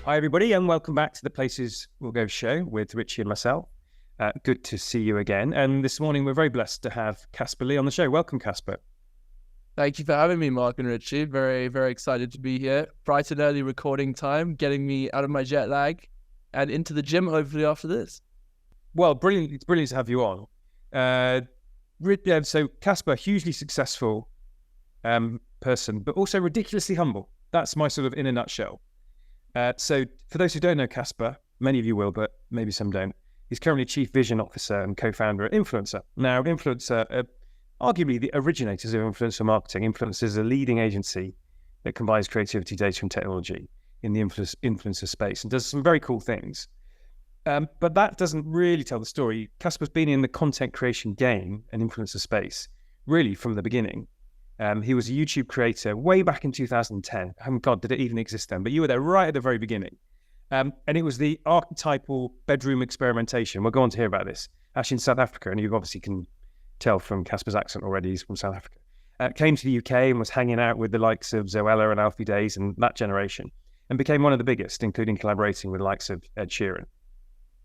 Hi, everybody, and welcome back to the Places We'll Go show with Richie and myself. Good to see you again. And this morning, we're very blessed to have Caspar Lee on the show. Welcome, Caspar. Thank you for having me, Mark and Richie. Very, very excited to be here. Bright and early recording time, getting me out of my jet lag and into the gym, hopefully, after this. Well, brilliant. It's brilliant to have you on. So, Caspar, hugely successful person, but also ridiculously humble. That's my sort of in a nutshell. So for those who don't know Caspar, many of you will, but maybe some don't, he's currently Chief Vision Officer and co-founder at Influencer. Now, Influencer, arguably the originators of influencer marketing. Influencer is a leading agency that combines creativity, data, and technology in the influencer space and does some very cool things. But that doesn't really tell the story. Caspar's been in the content creation game and influencer space really from the beginning. He was a YouTube creator way back in 2010. Oh God, did it even exist then? But you were there right at the very beginning. And it was the archetypal bedroom experimentation. We'll go on to hear about this. Actually in South Africa, and you obviously can tell from Caspar's accent already, he's from South Africa. Came to the UK and was hanging out with the likes of Zoella and Alfie Days and that generation, and became one of the biggest, including collaborating with the likes of Ed Sheeran.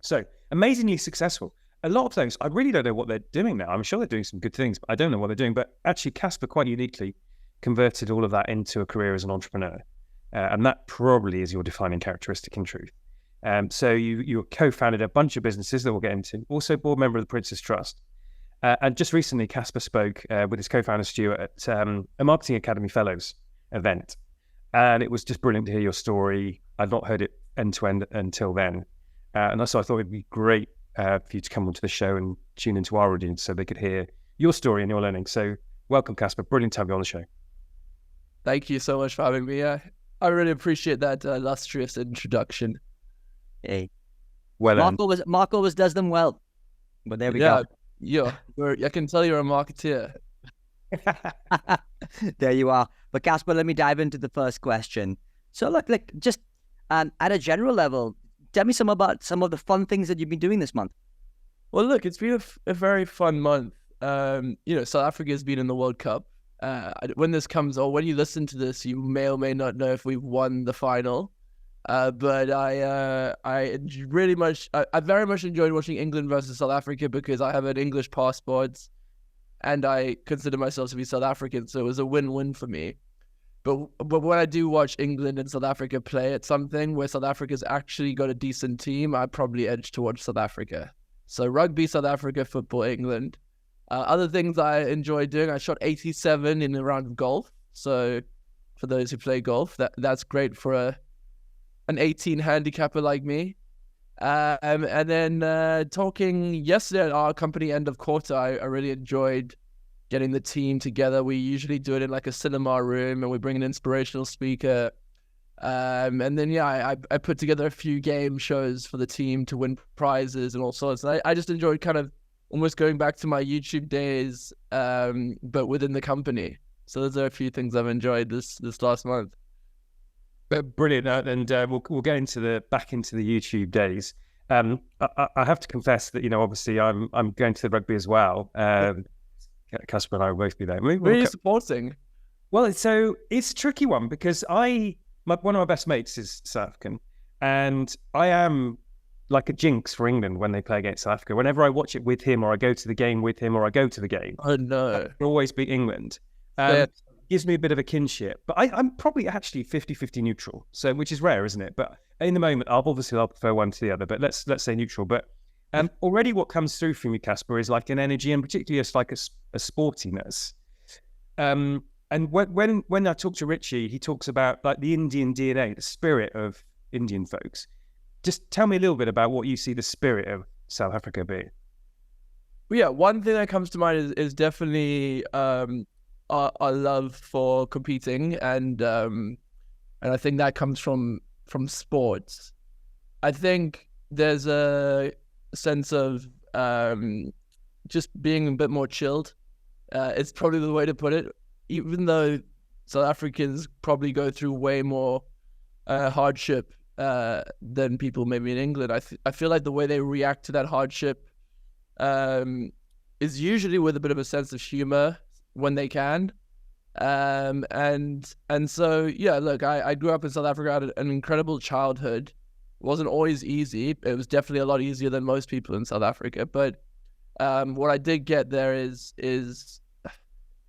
So amazingly successful. A lot of those, I really don't know what they're doing now. I'm sure they're doing some good things, but I don't know what they're doing. But actually, Caspar quite uniquely converted all of that into a career as an entrepreneur. And that probably is your defining characteristic in truth. So you co-founded a bunch of businesses that we'll get into, also board member of the Prince's Trust. And just recently, Caspar spoke with his co-founder Stuart at a Marketing Academy Fellows event. And it was just brilliant to hear your story. I'd not heard it end to end until then. And so I thought it'd be great for you to come onto the show and tune into our audience so they could hear your story and your learning. So welcome, Caspar. Brilliant to have you on the show. Thank you so much for having me. I really appreciate that illustrious introduction. Hey, Well, Mark always does them well. But there we go. Yeah, I can tell you're a marketeer. There you are. But Caspar, let me dive into the first question. So look, just at a general level, tell me about some of the fun things that you've been doing this month. Well, look, it's been a very fun month. South Africa has been in the World Cup. When this comes, or when you listen to this, you may or may not know if we've won the final. But I very much enjoyed watching England versus South Africa because I have an English passport and I consider myself to be South African, so it was a win-win for me. But when I do watch England and South Africa play at something where South Africa's actually got a decent team, I probably edge towards South Africa. So rugby, South Africa, football, England. Other things I enjoy doing, I shot 87 in a round of golf. So for those who play golf, that's great for an 18 handicapper like me. And then talking yesterday at our company end of quarter, I really enjoyed getting the team together. We usually do it in like a cinema room and we bring an inspirational speaker. And then, I put together a few game shows for the team to win prizes and all sorts. And I just enjoyed kind of almost going back to my YouTube days, but within the company. So those are a few things I've enjoyed this last month. Brilliant. And we'll get back into the YouTube days. I have to confess that, obviously I'm going to the rugby as well. Caspar and I will both be there. Who are you supporting? Well, it's a tricky one because one of my best mates is South African, and I am like a jinx for England when they play against South Africa. Whenever I watch it with him, or I go to the game with him, or I go to the game, oh no, I always beat England. Gives me a bit of a kinship, but I'm probably actually 50-50 neutral, so which is rare, isn't it? But in the moment, I'll prefer one to the other. But let's say neutral. But already what comes through from you, Caspar, is like an energy, and particularly it's like a sportiness. And when I talk to Richie, he talks about like the Indian DNA, the spirit of Indian folks. Just tell me a little bit about what you see the spirit of South Africa being. Well, yeah, one thing that comes to mind is definitely our love for competing, and I think that comes from sports. I think there's a sense of just being a bit more chilled. It's probably the way to put it. Even though South Africans probably go through way more hardship than people maybe in England, I feel like the way they react to that hardship is usually with a bit of a sense of humor when they can. And so yeah, look, I grew up in South Africa. I had an incredible childhood. It wasn't always easy. It was definitely a lot easier than most people in South Africa. But what I did get there is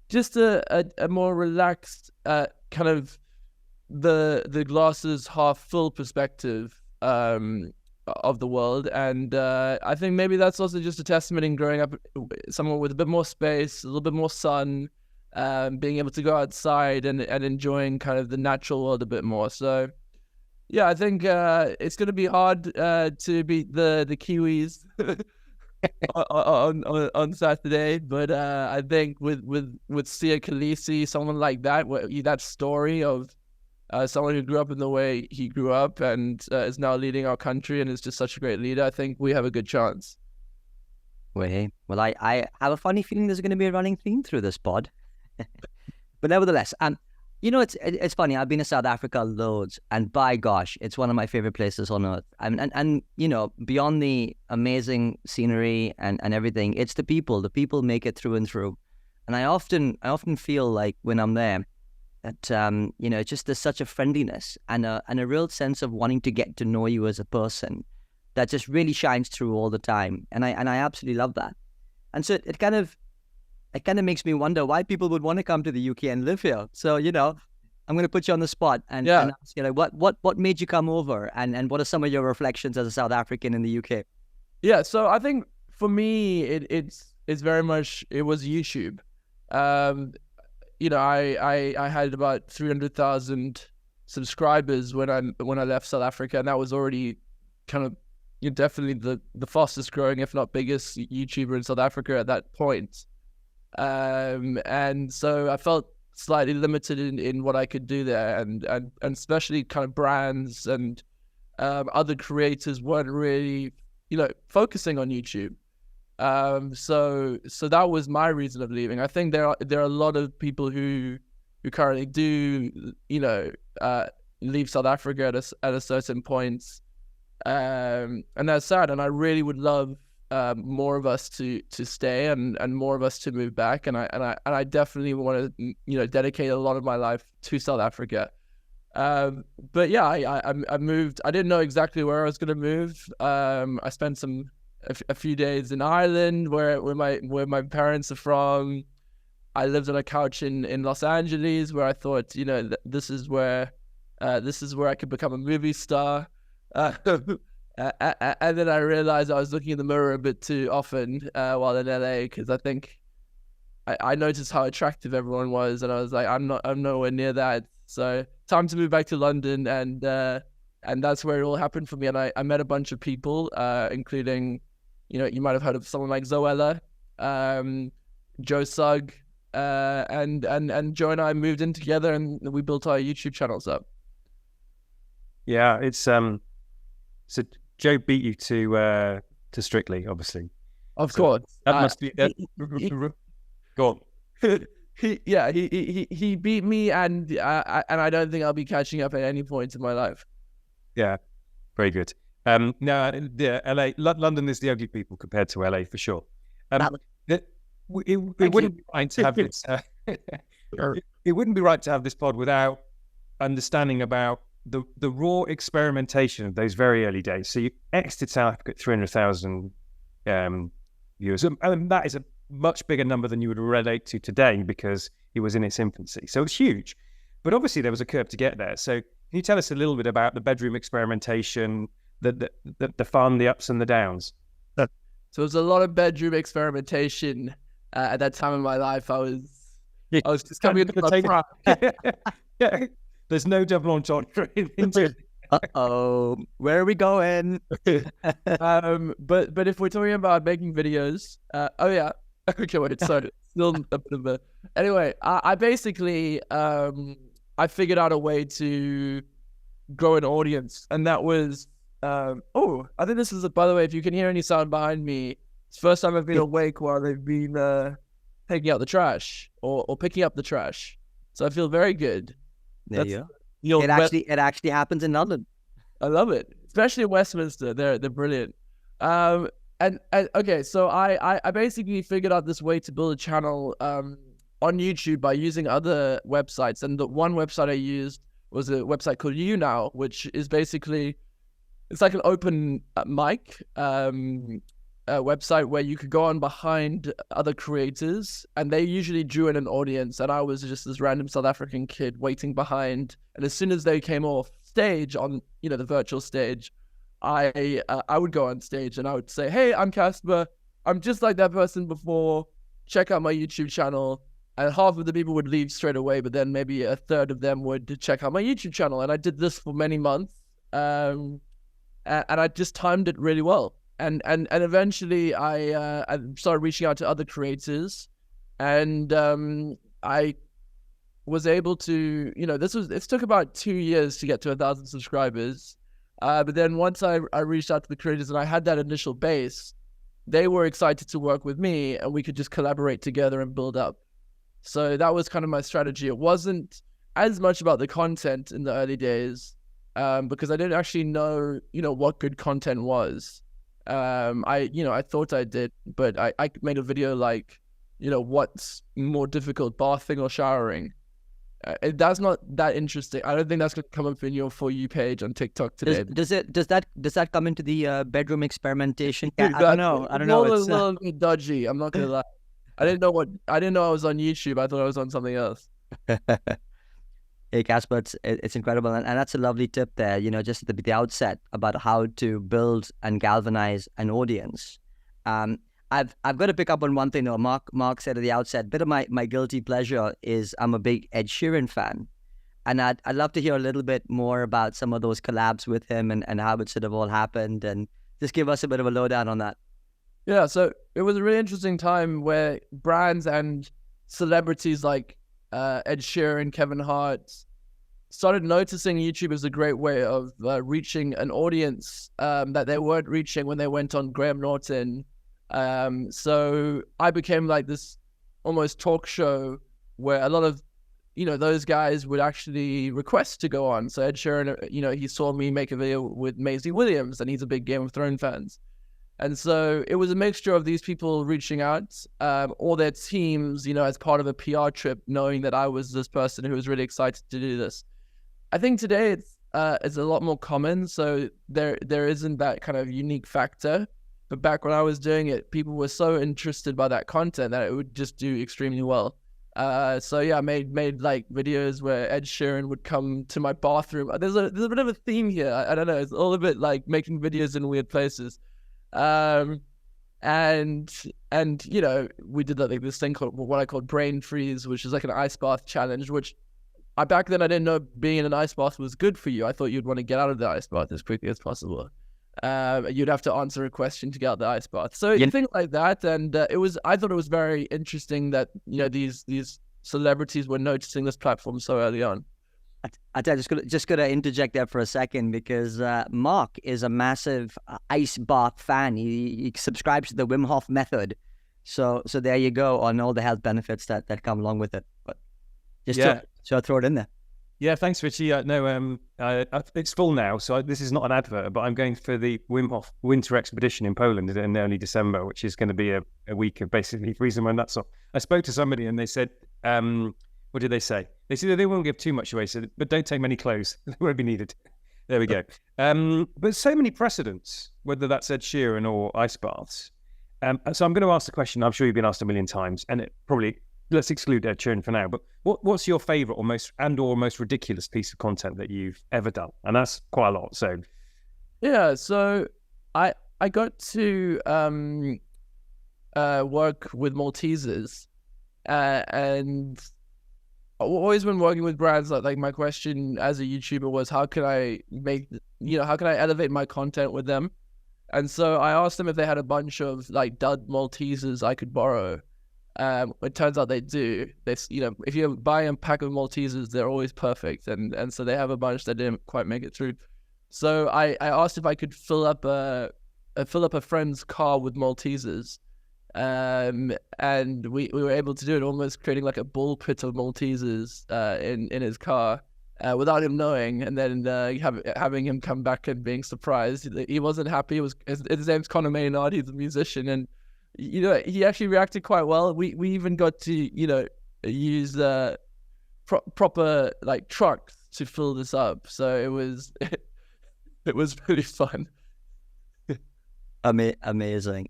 just a more relaxed kind of the glasses half full perspective of the world. And I think maybe that's also just a testament in growing up somewhere with a bit more space, a little bit more sun, being able to go outside and enjoying kind of the natural world a bit more. So yeah, I think it's going to be hard to beat the Kiwis on Saturday, but I think with Sia Khaleesi, someone like that, that story of someone who grew up in the way he grew up and is now leading our country and is just such a great leader, I think we have a good chance. Well, I have a funny feeling there's going to be a running theme through this pod. But nevertheless, it's funny. I've been to South Africa loads, and by gosh, it's one of my favorite places on earth. And beyond the amazing scenery and everything, it's the people. The people make it through and through. And I often feel like when I'm there that it's just there's such a friendliness and a real sense of wanting to get to know you as a person that just really shines through all the time. And I absolutely love that. And so it kind of makes me wonder why people would want to come to the UK and live here. So, I'm going to put you on the spot and ask you, what made you come over and what are some of your reflections as a South African in the UK? Yeah, so I think for me, it's very much, it was YouTube. I had about 300,000 subscribers when I left South Africa, and that was already kind of definitely the fastest growing, if not biggest YouTuber in South Africa at that point. And so I felt slightly limited in what I could do there, and especially kind of brands and other creators weren't really focusing on YouTube. So that was my reason of leaving. I think there are a lot of people who currently do leave South Africa at a certain point, and that's sad. And I really would love more of us to stay and more of us to move back, and I definitely want to dedicate a lot of my life to South Africa. But yeah, I moved. I didn't know exactly where I was going to move. I spent a few days in Ireland where my parents are from. I lived on a couch in Los Angeles where I thought this is where I could become a movie star. And then I realized I was looking in the mirror a bit too often while in LA, because I think I noticed how attractive everyone was, and I was like, I'm nowhere near that. So time to move back to London, and that's where it all happened for me. And I met a bunch of people, including you might have heard of someone like Zoella, Joe Sugg, and Joe and I moved in together, and we built our YouTube channels up. Yeah, it's so Joe beat you to Strictly, obviously. Of course. That must be go on. He beat me, and I don't think I'll be catching up at any point in my life. Yeah, very good. No, LA, London is the ugly people compared to LA for sure. It wouldn't be right to have this. It wouldn't be right to have this pod without understanding about the raw experimentation of those very early days. So you exited South Africa at 300,000 viewers, and that is a much bigger number than you would relate to today because it was in its infancy. So it's huge, but obviously there was a curve to get there. So can you tell us a little bit about the bedroom experimentation, the fun, the ups and the downs? So it was a lot of bedroom experimentation at that time in my life. I was just coming into the front. Yeah. There's no double entendre. Uh-oh, where are we going? But if we're talking about making videos, okay, wait, sorry, still a bit of a. Anyway, I basically I figured out a way to grow an audience, and that was I think this is by the way, if you can hear any sound behind me, it's the first time I've been awake while they've been taking out the trash or picking up the trash, so I feel very good. There you go. It actually happens in London. I love it, especially in Westminster. They're brilliant. Okay, so I basically figured out this way to build a channel on YouTube by using other websites. And the one website I used was a website called YouNow, which is basically, it's like an open mic website where you could go on behind other creators, and they usually drew in an audience, and I was just this random South African kid waiting behind. And as soon as they came off stage on, you know, the virtual stage, I would go on stage and I would say, hey, I'm Caspar. I'm just like that person before. Check out my YouTube channel. And half of the people would leave straight away, but then maybe a third of them would check out my YouTube channel. And I did this for many months. And I just timed it really well. And eventually I started reaching out to other creators, and I was able to, you know, it took about 2 years to get to 1,000 subscribers. But then once I reached out to the creators and I had that initial base, they were excited to work with me, and we could just collaborate together and build up. So that was kind of my strategy. It wasn't as much about the content in the early days, because I didn't actually know, you know, what good content was. I thought I did, but I made a video like, you know, what's more difficult, bathing or showering? That's not that interesting. I don't think that's going to come up in your For You page on TikTok today. Does that come into the bedroom experimentation? Dude, I don't know. It's a little bit dodgy. I'm not gonna lie. I didn't know I was on YouTube. I thought I was on something else. Hey, Caspar, it's incredible. And that's a lovely tip there, you know, just at the outset about how to build and galvanize an audience. I've got to pick up on one thing, though. Mark said at the outset, a bit of my guilty pleasure is I'm a big Ed Sheeran fan. And I'd love to hear a little bit more about some of those collabs with him and how it sort of all happened. And just give us a bit of a lowdown on that. Yeah, so it was a really interesting time where brands and celebrities like Ed Sheeran, Kevin Hart started noticing YouTube as a great way of reaching an audience that they weren't reaching when they went on Graham Norton. So I became like this almost talk show where a lot of, you know, those guys would actually request to go on. So Ed Sheeran, you know, he saw me make a video with Maisie Williams, and he's a big Game of Thrones fan. And so it was a mixture of these people reaching out, or their teams, you know, as part of a PR trip, knowing that I was this person who was really excited to do this. I think today it's a lot more common, so there isn't that kind of unique factor. But back when I was doing it, people were so interested by that content that it would just do extremely well. So yeah, I made like videos where Ed Sheeran would come to my bathroom. There's a bit of a theme here. I don't know. It's all a bit like making videos in weird places. And you know, we did like this thing called what I called brain freeze, which is like an ice bath challenge, which back then I didn't know being in an ice bath was good for you. I thought you'd want to get out of the ice bath as quickly as possible. You'd have to answer a question to get out of the ice bath. So things like that. And I thought it was very interesting that, you know, these celebrities were noticing this platform so early on. I'm just gonna interject there for a second, because Mark is a massive ice bath fan. He subscribes to the Wim Hof method. So there you go on all the health benefits that come along with it. But just to throw it in there. Yeah, thanks, Richie. It's full now, so this is not an advert, but I'm going for the Wim Hof Winter Expedition in Poland in early December, which is going to be a week of basically freezing my nuts off. I spoke to somebody and they said, what did they say? They said they won't give too much away, but don't take many clothes. They won't be needed. There we go. But so many precedents, whether that's Ed Sheeran or ice baths. So I'm going to ask the question. I'm sure you've been asked a million times, and it probably, let's exclude Ed Sheeran for now. But what's your favorite or most ridiculous piece of content that you've ever done? And that's quite a lot. So yeah, so I got to work with Maltesers, and always when working with brands, like my question as a YouTuber was, how can I elevate my content with them? And so I asked them if they had a bunch of like dud Maltesers I could borrow. It turns out they do. If you buy a pack of Maltesers, they're always perfect, and so they have a bunch that didn't quite make it through. So I asked if I could fill up a friend's car with Maltesers. And we were able to do it, almost creating like a bull pit of Maltesers in his car without him knowing, and then having him come back and being surprised. He wasn't happy. His name's Conor Maynard. He's a musician, and you know, he actually reacted quite well. We even got to, you know, use proper like trucks to fill this up. So it was it was really fun. Amazing.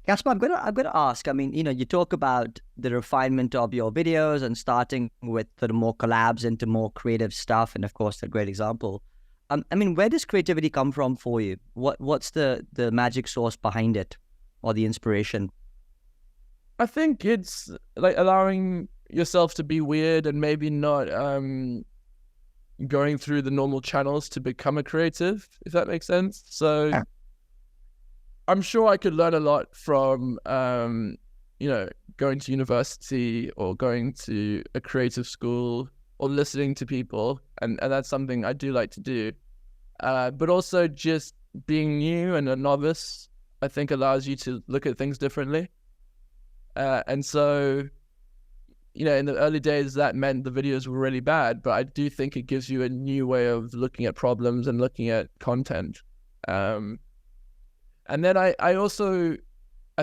Caspar, I'm gonna ask. I mean, you talk about the refinement of your videos and starting with sort of more collabs into more creative stuff, and of course, a great example. I mean, where does creativity come from for you? What's the magic source behind it, or the inspiration? I think it's like allowing yourself to be weird and maybe not going through the normal channels to become a creative, if that makes sense. So. Yeah. I'm sure I could learn a lot from, going to university or going to a creative school or listening to people. And that's something I do like to do. But also just being new and a novice, I think allows you to look at things differently. And so, in the early days, that meant the videos were really bad. But I do think it gives you a new way of looking at problems and looking at content. And then I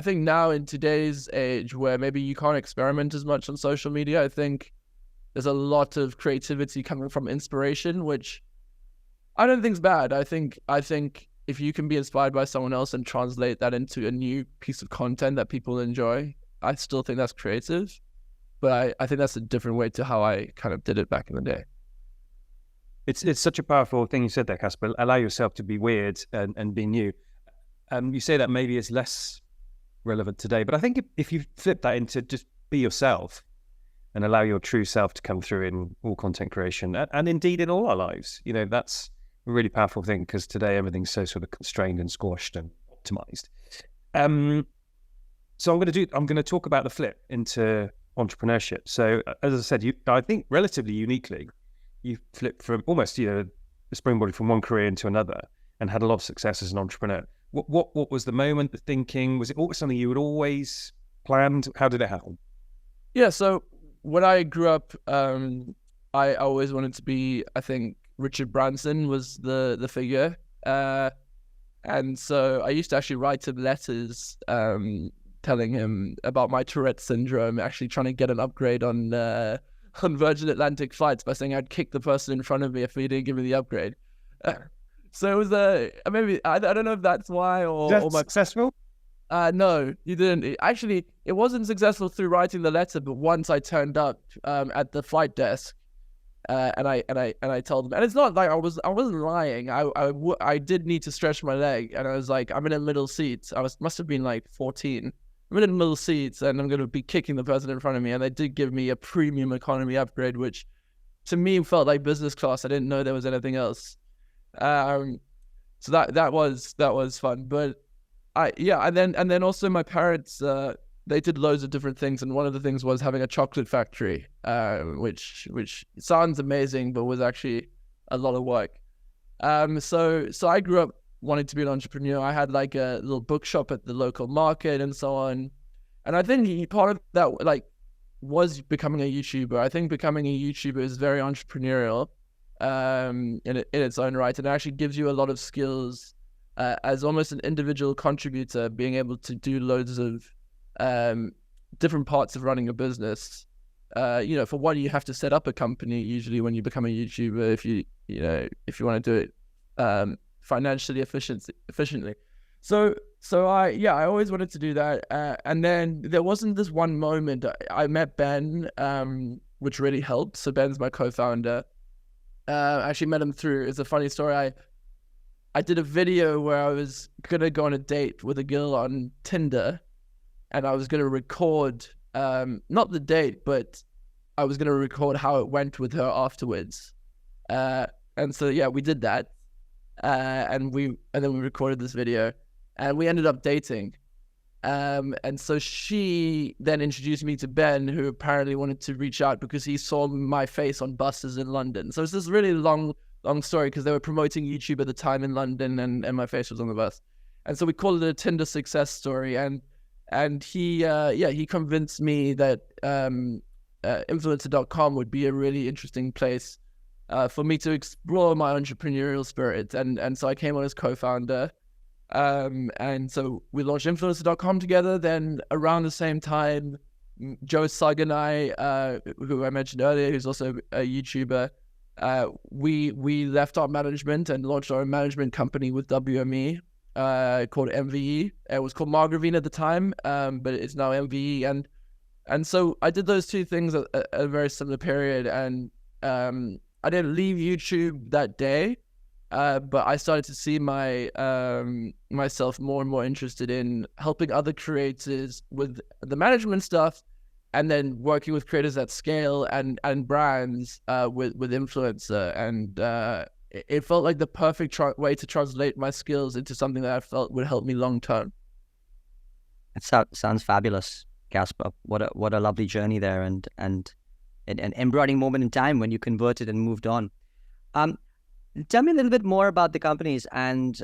think now in today's age where maybe you can't experiment as much on social media, I think there's a lot of creativity coming from inspiration, which I don't think is bad. I think if you can be inspired by someone else and translate that into a new piece of content that people enjoy, I still think that's creative. But I think that's a different way to how I kind of did it back in the day. It's such a powerful thing you said there, Caspar. Allow yourself to be weird and be new. You say that maybe it's less relevant today, but I think if you flip that into just be yourself and allow your true self to come through in all content creation and indeed in all our lives, that's a really powerful thing, because today everything's so sort of constrained and squashed and optimized. So I'm going to talk about the flip into entrepreneurship. So as I said, I think relatively uniquely, you flipped from almost, springboarding from one career into another and had a lot of success as an entrepreneur. What was the moment, the thinking? Was it always something you had always planned? How did it happen? Yeah, so when I grew up, I always wanted to be, I think Richard Branson was the figure. And so I used to actually write him letters telling him about my Tourette syndrome, actually trying to get an upgrade on Virgin Atlantic flights by saying I'd kick the person in front of me if he didn't give me the upgrade. So it was maybe I don't know if that's why or my successful. No, you didn't. It wasn't successful through writing the letter, but once I turned up at the flight desk, and I told them, and it's not like I wasn't lying. I did need to stretch my leg, and I was like, I'm in a middle seat. Must have been like 14. I'm in the middle seats, and I'm going to be kicking the person in front of me. And they did give me a premium economy upgrade, which to me felt like business class. I didn't know there was anything else. So that was fun, but and then also my parents, they did loads of different things, and one of the things was having a chocolate factory, which sounds amazing, but was actually a lot of work. So I grew up wanting to be an entrepreneur. I had like a little bookshop at the local market and so on, and I think part of that was becoming a YouTuber. I think becoming a YouTuber is very entrepreneurial. In its own right, and it actually gives you a lot of skills as almost an individual contributor, being able to do loads of different parts of running a business. For one, you have to set up a company usually when you become a YouTuber if you want to do it financially efficiently. So I always wanted to do that, and then there wasn't this one moment. I met Ben, which really helped. So Ben's my co-founder. I actually met him through, it's a funny story. I did a video where I was going to go on a date with a girl on Tinder, and I was going to record, not the date, but I was going to record how it went with her afterwards. And so, yeah, we did that. And then we recorded this video, and we ended up dating. And so she then introduced me to Ben, who apparently wanted to reach out because he saw my face on buses in London. So it's this really long story, because they were promoting YouTube at the time in London, and my face was on the bus. And so we called it a Tinder success story. And he convinced me that influencer.com would be a really interesting place for me to explore my entrepreneurial spirit. And so I came on as co-founder. And so we launched influencer.com together. Then around the same time, Joe Saganai, who I mentioned earlier, who's also a YouTuber, we left our management and launched our own management company with WME, called MVE. It was called Margravine at the time, but it's now MVE. And so I did those two things at a very similar period. And I didn't leave YouTube that day, but I started to see myself more and more interested in helping other creators with the management stuff, and then working with creators at scale and brands with influencer. And it felt like the perfect way to translate my skills into something that I felt would help me long term. It sounds fabulous, Caspar. What a lovely journey there, and an embroidering moment in time when you converted and moved on. Tell me a little bit more about the companies, and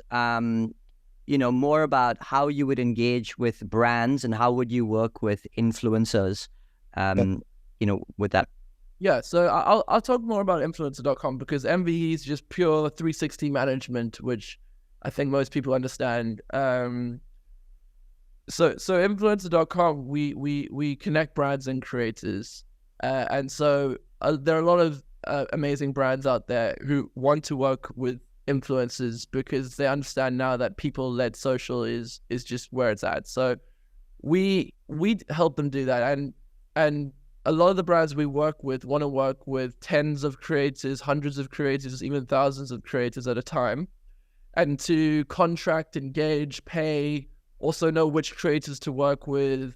more about how you would engage with brands and how would you work with influencers, with that. Yeah, so I'll talk more about influencer.com, because MVE is just pure 360 management, which I think most people understand. So influencer.com, we connect brands and creators, and so there are a lot of amazing brands out there who want to work with influencers because they understand now that people-led social is just where it's at. So we help them do that, and a lot of the brands we work with want to work with tens of creators, hundreds of creators, even thousands of creators at a time, and to contract, engage, pay, also know which creators to work with,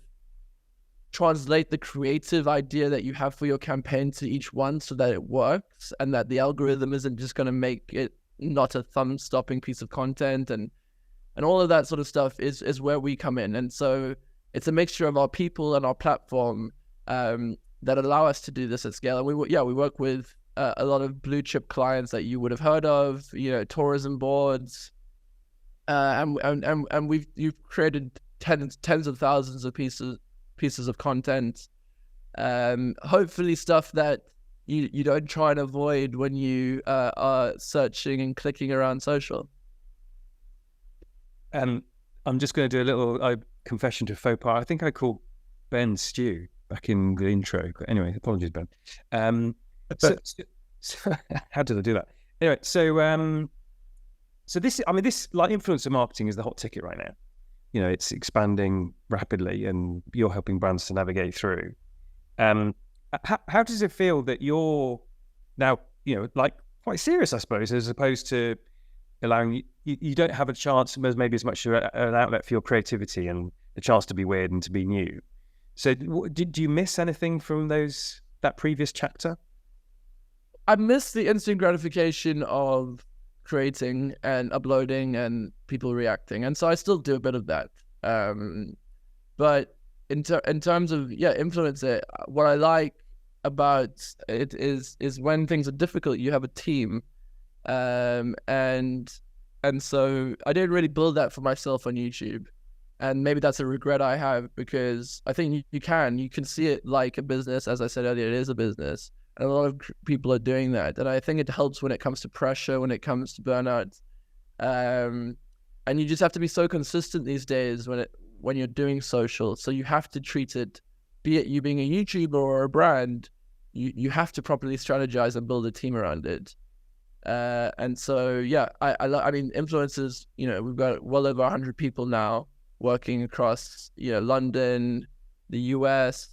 translate the creative idea that you have for your campaign to each one so that it works, and that the algorithm isn't just going to make it not a thumb-stopping piece of content, and all of that sort of stuff is where we come in. And so it's a mixture of our people and our platform that allow us to do this at scale. And we work with a lot of blue chip clients that you would have heard of, tourism boards, and you've created tens of thousands of pieces of content, hopefully stuff that you don't try and avoid when you are searching and clicking around social. I'm just going to do a little confession to faux pas. I think I called Ben Stew back in the intro, but anyway, apologies, Ben. So how did I do that? Anyway, so this like influencer marketing is the hot ticket right now. It's expanding rapidly, and you're helping brands to navigate through. How does it feel that you're now, like quite serious, I suppose, as opposed to allowing you don't have a chance, maybe as much an outlet for your creativity and the chance to be weird and to be new. So do you miss anything from that previous chapter? I miss the instant gratification of creating and uploading and people reacting, and so I still do a bit of that. But in terms of influencer, what I like about it is when things are difficult, you have a team, and so I didn't really build that for myself on YouTube, and maybe that's a regret I have, because I think you can see it like a business. As I said earlier, it is a business. And a lot of people are doing that. And I think it helps when it comes to pressure, when it comes to burnout. And you just have to be so consistent these days when you're doing social. So you have to treat it, be it you being a YouTuber or a brand, you have to properly strategize and build a team around it. And so, I mean, influencers, we've got well over 100 people now working across, London, the US,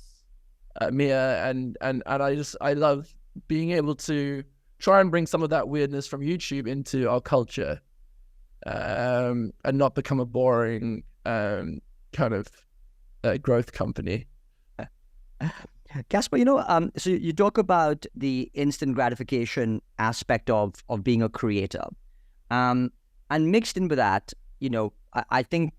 Mia, and I love being able to try and bring some of that weirdness from YouTube into our culture, and not become a boring kind of growth company. Caspar, so you talk about the instant gratification aspect of being a creator, and mixed in with that, I think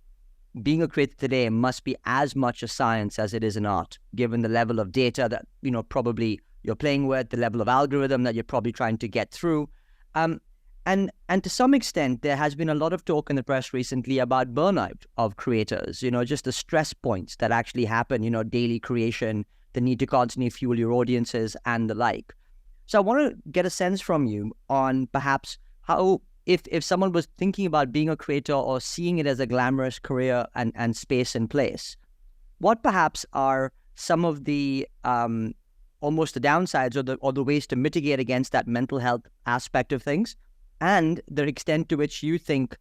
being a creator today must be as much a science as it is an art, given the level of data that, probably you're playing with, the level of algorithm that you're probably trying to get through. And to some extent, there has been a lot of talk in the press recently about burnout of creators, just the stress points that actually happen, daily creation, the need to constantly fuel your audiences and the like. So I want to get a sense from you on perhaps how, if someone was thinking about being a creator or seeing it as a glamorous career and space and place, what perhaps are some of the almost the downsides or the ways to mitigate against that mental health aspect of things, and the extent to which you think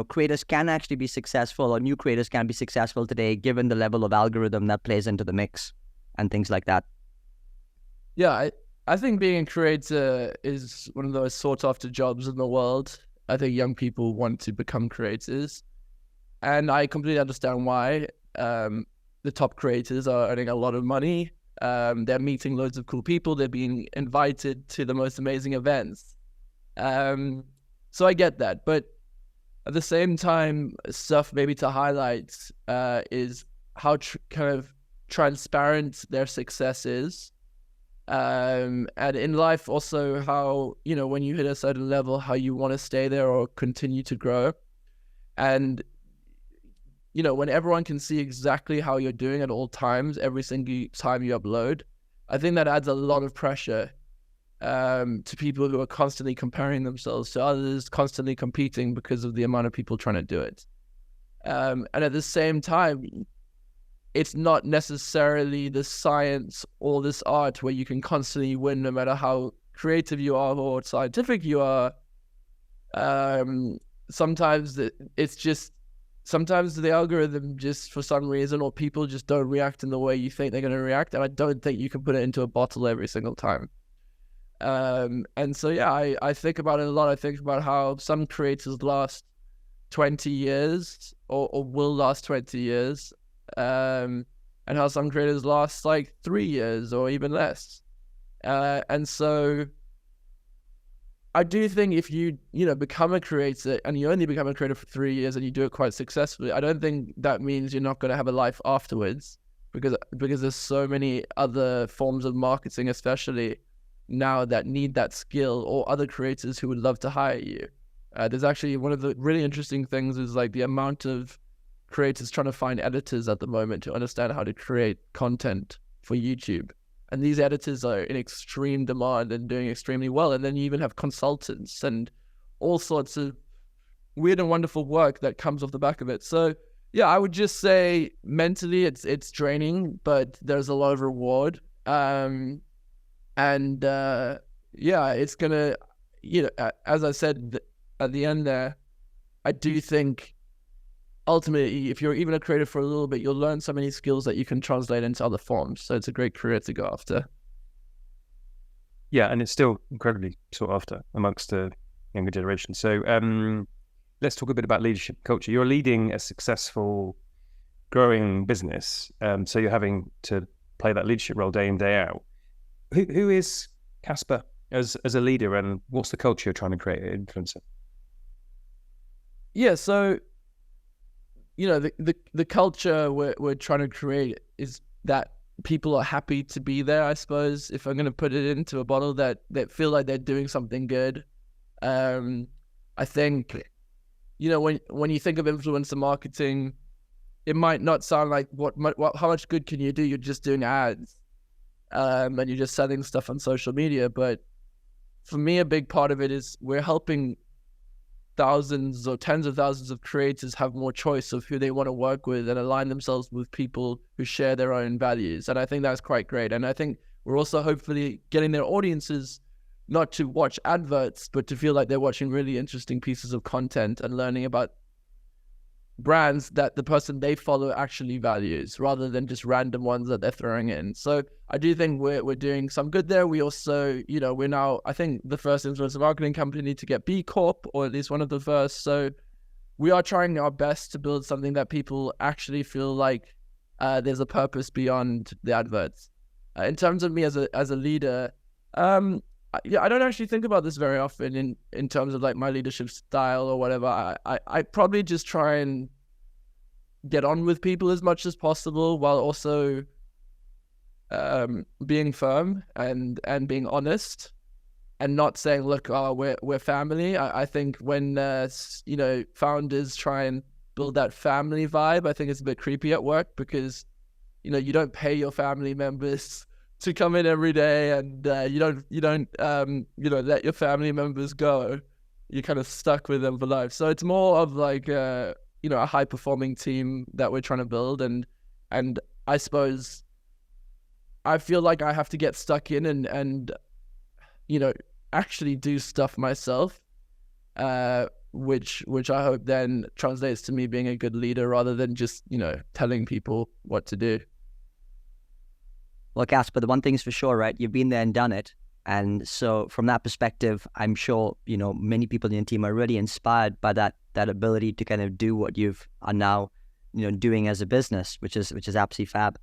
creators can actually be successful, or new creators can be successful today, given the level of algorithm that plays into the mix and things like that. Yeah, I think being a creator is one of those sought after jobs in the world. I think young people want to become creators, and I completely understand why. The top creators are earning a lot of money. They're meeting loads of cool people. They're being invited to the most amazing events. So I get that. But at the same time, stuff maybe to highlight is how kind of transparent their success is. And in life also how, when you hit a certain level, how you want to stay there or continue to grow. And when everyone can see exactly how you're doing at all times, every single time you upload, I think that adds a lot of pressure to people who are constantly comparing themselves to others, constantly competing because of the amount of people trying to do it. And at the same time, it's not necessarily the science or this art where you can constantly win no matter how creative you are or scientific you are. Sometimes the algorithm just for some reason, or people just don't react in the way you think they're going to react. And I don't think you can put it into a bottle every single time. And so, yeah, I think about it a lot. I think about how some creators last 20 years or will last 20 years. And how some creators last like 3 years or even less. And so I do think if you become a creator and you only become a creator for 3 years and you do it quite successfully, I don't think that means you're not going to have a life afterwards, because there's so many other forms of marketing, especially now, that need that skill, or other creators who would love to hire you. There's actually one of the really interesting things is like the amount of creators trying to find editors at the moment to understand how to create content for YouTube. And these editors are in extreme demand and doing extremely well. And then you even have consultants and all sorts of weird and wonderful work that comes off the back of it. So yeah, I would just say mentally it's draining, but there's a lot of reward. Yeah, it's gonna, as I said at the end there, I do think ultimately, if you're even a creator for a little bit, you'll learn so many skills that you can translate into other forms. So it's a great career to go after. Yeah, and it's still incredibly sought after amongst the younger generation. So let's talk a bit about leadership culture. You're leading a successful, growing business. So you're having to play that leadership role day in, day out. Who is Caspar as a leader, and what's the culture you're trying to create at Influencer? Yeah, so the culture we're trying to create is that people are happy to be there, I suppose, if I'm going to put it into a bottle, that feel like they're doing something good. I think, when you think of influencer marketing, it might not sound like how much good can you do? You're just doing ads, and you're just selling stuff on social media. But for me, a big part of it is we're helping thousands or tens of thousands of creators have more choice of who they want to work with and align themselves with people who share their own values. And I think that's quite great. And I think we're also hopefully getting their audiences not to watch adverts, but to feel like they're watching really interesting pieces of content and learning about brands that the person they follow actually values, rather than just random ones that they're throwing in. So I do think we're doing some good there. We also, we're now, I think, the first influencer marketing company to get B Corp, or at least one of the first. So we are trying our best to build something that people actually feel like there's a purpose beyond the adverts. In terms of me as a leader, I don't actually think about this very often in terms of like my leadership style or whatever. I probably just try and get on with people as much as possible, while also being firm and being honest, and not saying, look, we're family. I think when founders try and build that family vibe, I think it's a bit creepy at work, because you don't pay your family members to come in every day, and you don't let your family members go. You're kind of stuck with them for life. So it's more of like a high performing team that we're trying to build, and I suppose I feel like I have to get stuck in and actually do stuff myself, which I hope then translates to me being a good leader rather than just, telling people what to do. Well, Caspar, the one thing's for sure, right? You've been there and done it. And so from that perspective, I'm sure, many people in your team are really inspired by that ability to kind of do what are now, doing as a business, which is absolutely fab.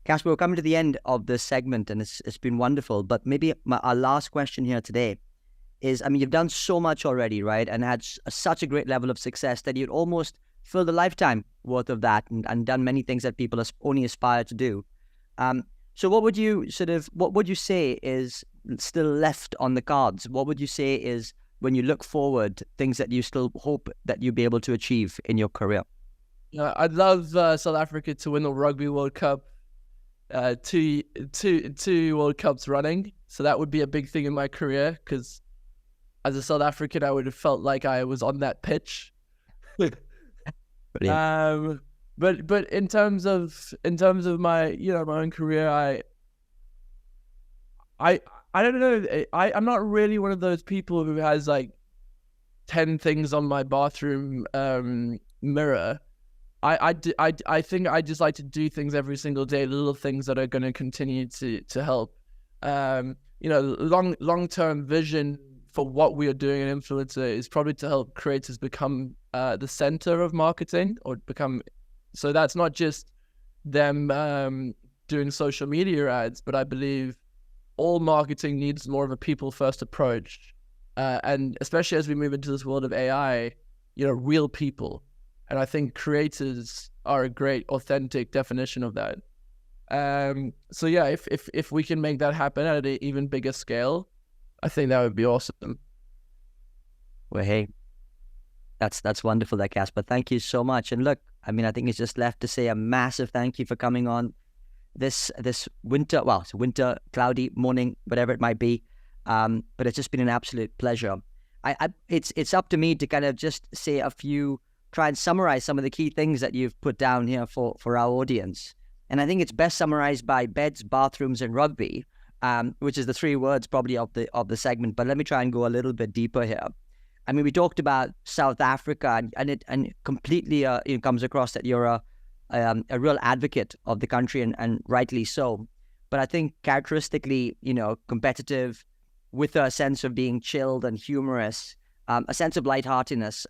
Caspar, we're coming to the end of this segment, and it's been wonderful. But maybe our last question here today is, you've done so much already, right? And had such a great level of success that you'd almost filled a lifetime worth of that and done many things that people only aspire to do. So what would you say is still left on the cards? What would you say is, when you look forward, things that you still hope that you'll be able to achieve in your career? I'd love South Africa to win the Rugby World Cup, two World Cups running. So that would be a big thing in my career, because as a South African, I would have felt like I was on that pitch. Brilliant. But in terms of my my own career, I don't know. I'm not really one of those people who has like 10 things on my bathroom mirror. I think I just like to do things every single day, little things that are going to continue to help. Long-term vision for what we are doing in Influencer is probably to help creators become the center of marketing, or become. So that's not just them doing social media ads, but I believe all marketing needs more of a people-first approach. And especially as we move into this world of AI, real people. And I think creators are a great, authentic definition of that. So yeah, if we can make that happen at an even bigger scale, I think that would be awesome. Well, hey, that's wonderful, that Caspar. Thank you so much. And look, I think it's just left to say a massive thank you for coming on this winter, it's a winter, cloudy morning, whatever it might be. But it's just been an absolute pleasure. It's up to me to kind of just say try and summarize some of the key things that you've put down here for our audience. And I think it's best summarized by beds, bathrooms, and rugby, which is the 3 words probably of the segment. But let me try and go a little bit deeper here. We talked about South Africa, and it completely comes across that you're a real advocate of the country, and rightly so. But I think characteristically, competitive, with a sense of being chilled and humorous, a sense of lightheartedness.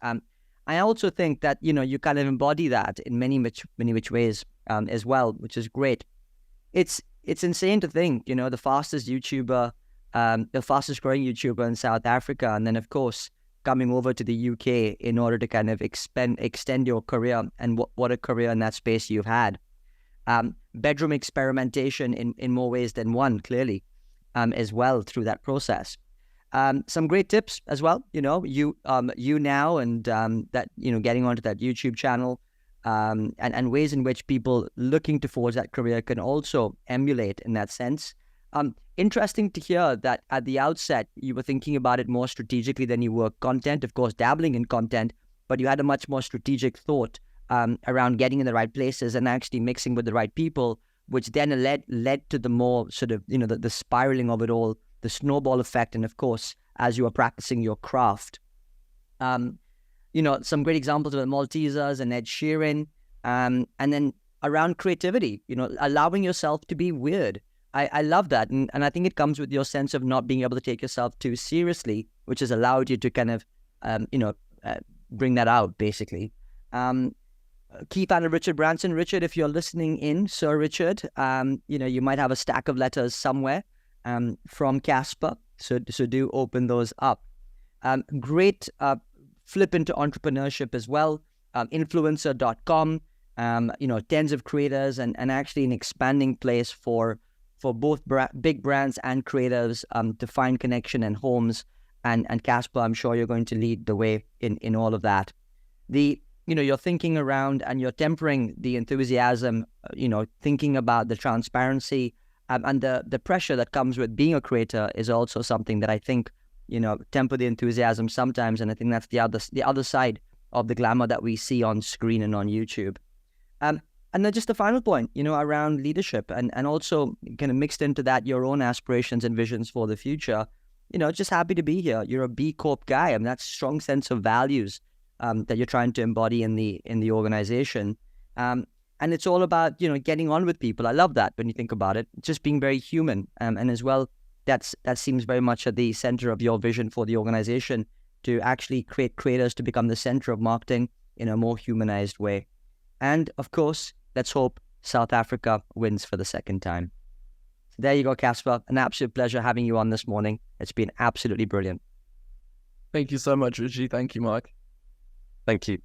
I also think that you kind of embody that in many which ways as well, which is great. It's insane to think, the fastest YouTuber, the fastest growing YouTuber in South Africa, and then of course coming over to the UK in order to kind of extend your career, and what a career in that space you've had. Bedroom experimentation in more ways than one, clearly, as well through that process. Some great tips as well, you now, and that, getting onto that YouTube channel, and ways in which people looking towards that career can also emulate in that sense. Interesting to hear that at the outset, you were thinking about it more strategically than you were content, of course, dabbling in content, but you had a much more strategic thought around getting in the right places and actually mixing with the right people, which then led to the more sort of, the spiraling of it all, the snowball effect, and of course, as you are practicing your craft. Some great examples of the Maltesers and Ed Sheeran, and then around creativity, allowing yourself to be weird. I love that, and I think it comes with your sense of not being able to take yourself too seriously, which has allowed you to kind of, bring that out, basically. Key fan of Richard Branson. Richard, if you're listening in, Sir Richard, you might have a stack of letters somewhere from Caspar, so do open those up. Great flip into entrepreneurship as well. Influencer.com, tens of creators, and actually an expanding place for both big brands and creators to find connection and homes. And Caspar, I'm sure you're going to lead the way in all of that. You're thinking around and you're tempering the enthusiasm, thinking about the transparency and the pressure that comes with being a creator is also something that I think, temper the enthusiasm sometimes. And I think that's the other side of the glamour that we see on screen and on YouTube. And then just the final point, around leadership and also kind of mixed into that, your own aspirations and visions for the future. Just happy to be here. You're a B Corp guy. I mean, that strong sense of values that you're trying to embody in the organization. And it's all about, getting on with people. I love that when you think about it, just being very human. And as well, that seems very much at the center of your vision for the organization, to actually create creators to become the center of marketing in a more humanized way. And of course, let's hope South Africa wins for the second time. So there you go, Caspar. An absolute pleasure having you on this morning. It's been absolutely brilliant. Thank you so much, Richie. Thank you, Mark. Thank you.